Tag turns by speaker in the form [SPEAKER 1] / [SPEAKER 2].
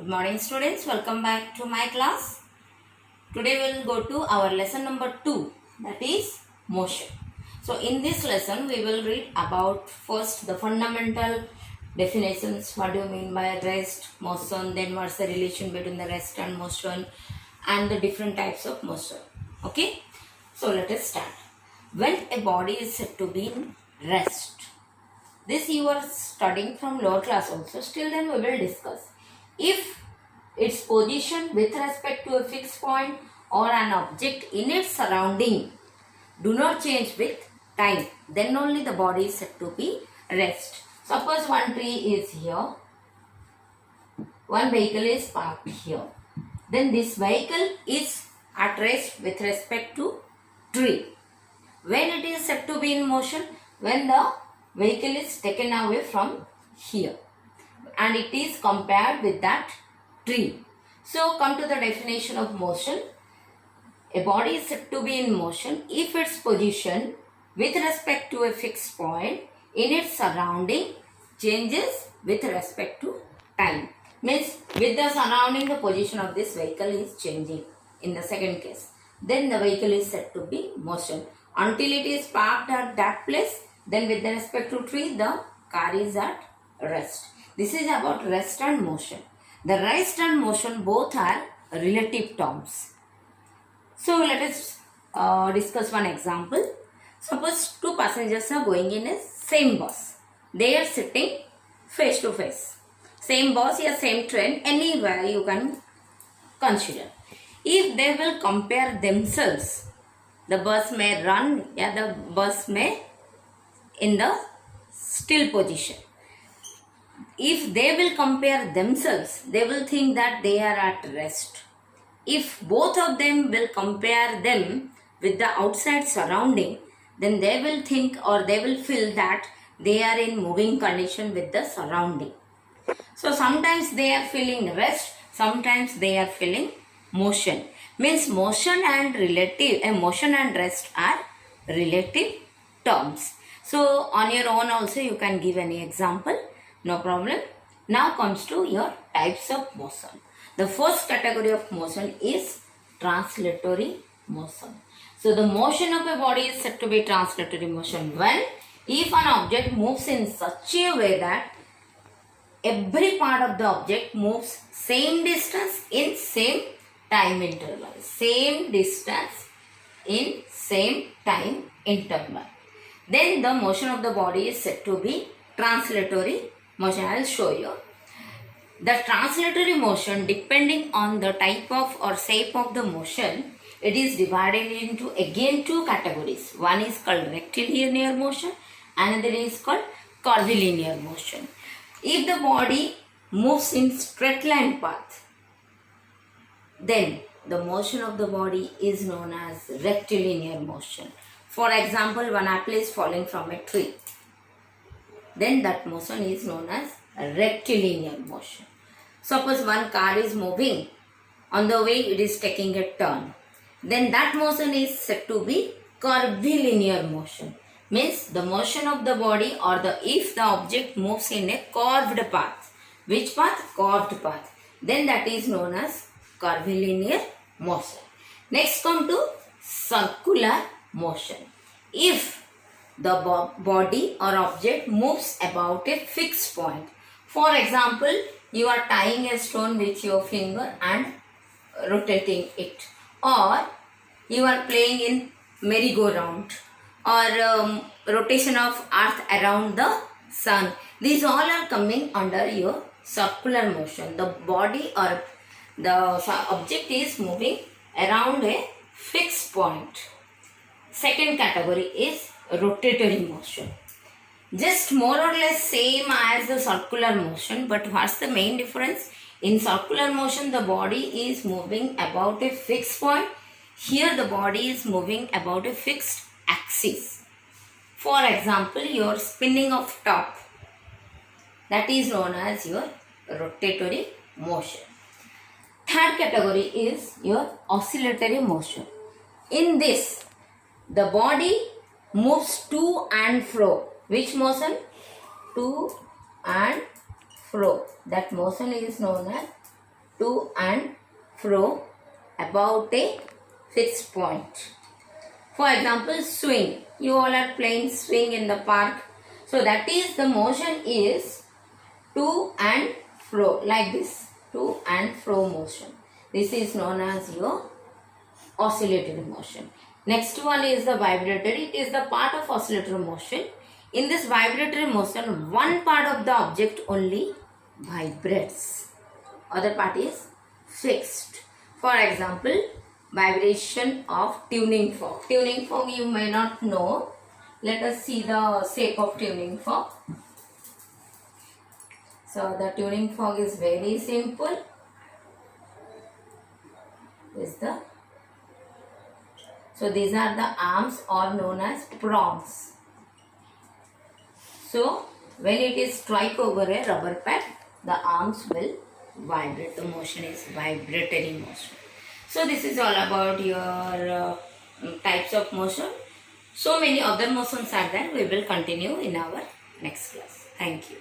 [SPEAKER 1] Good morning students, welcome back to my class. Today we will go to our lesson number 2, that is motion. So in this lesson we will read about first the fundamental definitions. What do you mean by rest, motion, then what's the relation between the rest and motion and the different types of motion. Okay, so let us start. When a body is said to be in rest, this you are studying from lower class also, still then we will discuss. If its position with respect to a fixed point or an object in its surrounding do not change with time, then only the body is said to be rest. Suppose one tree is here, one vehicle is parked here. Then this vehicle is at rest with respect to tree. When it is said to be in motion, when the vehicle is taken away from here and it is compared with that tree. So come to the definition of motion. A body is said to be in motion if its position with respect to a fixed point in its surrounding changes with respect to time. Means with the surrounding, the position of this vehicle is changing in the second case. Then the vehicle is said to be motion. Until it is parked at that place, then with respect to tree, the car is at rest. This is about rest and motion. The rest and motion both are relative terms. So let us discuss one example. Suppose two passengers are going in a same bus. They are sitting face to face. Same bus or same train, anywhere you can consider. If they will compare themselves, the bus may run, the bus may in the still position. If they will compare themselves, they will think that they are at rest. If both of them will compare them with the outside surrounding, then they will think or they will feel that they are in moving condition with the surrounding. So sometimes they are feeling rest, sometimes they are feeling motion. Means motion and rest are relative terms. So on your own also you can give any example, no problem. Now comes to your types of motion. The first category of motion is translatory motion. So the motion of a body is said to be translatory motion when if an object moves in such a way that every part of the object moves same distance in same time interval. Same distance in same time interval. Then the motion of the body is said to be translatory motion. I will show you. The translatory motion, depending on the type of or shape of the motion, it is divided into again two categories. One is called rectilinear motion, another is called curvilinear motion. If the body moves in straight line path, then the motion of the body is known as rectilinear motion. For example, one apple is falling from a tree. Then that motion is known as rectilinear motion. Suppose one car is moving, on the way it is taking a turn. Then that motion is said to be curvilinear motion. Means the motion of the body or if the object moves in a curved path. Which path? Curved path. Then that is known as curvilinear motion. Next come to circular motion. If the body or object moves about a fixed point. For example, you are tying a stone with your finger and rotating it. Or you are playing in merry-go-round or rotation of earth around the sun. These all are coming under your circular motion. The body or the object is moving around a fixed point. Second category is rotatory motion. Just more or less same as the circular motion, but what's the main difference? In circular motion, the body is moving about a fixed point. Here the body is moving about a fixed axis. For example, your spinning of top, that is known as your rotatory motion. Third category is your oscillatory motion. In this, the body moves to and fro. Which motion? To and fro. That motion is known as to and fro about a fixed point. For example, swing. You all are playing swing in the park. So that is the motion is to and fro, like this, to and fro motion. This is known as your oscillatory motion. Next one is the vibratory. It is the part of oscillatory motion. In this vibratory motion, one part of the object only vibrates. Other part is fixed. For example, vibration of tuning fork. Tuning fork you may not know. Let us see the shape of tuning fork. So the tuning fork is very simple. So these are the arms or known as prongs. So when it is strike over a rubber pad, the arms will vibrate. The motion is vibratory motion. So this is all about your types of motion. So many other motions are there. We will continue in our next class. Thank you.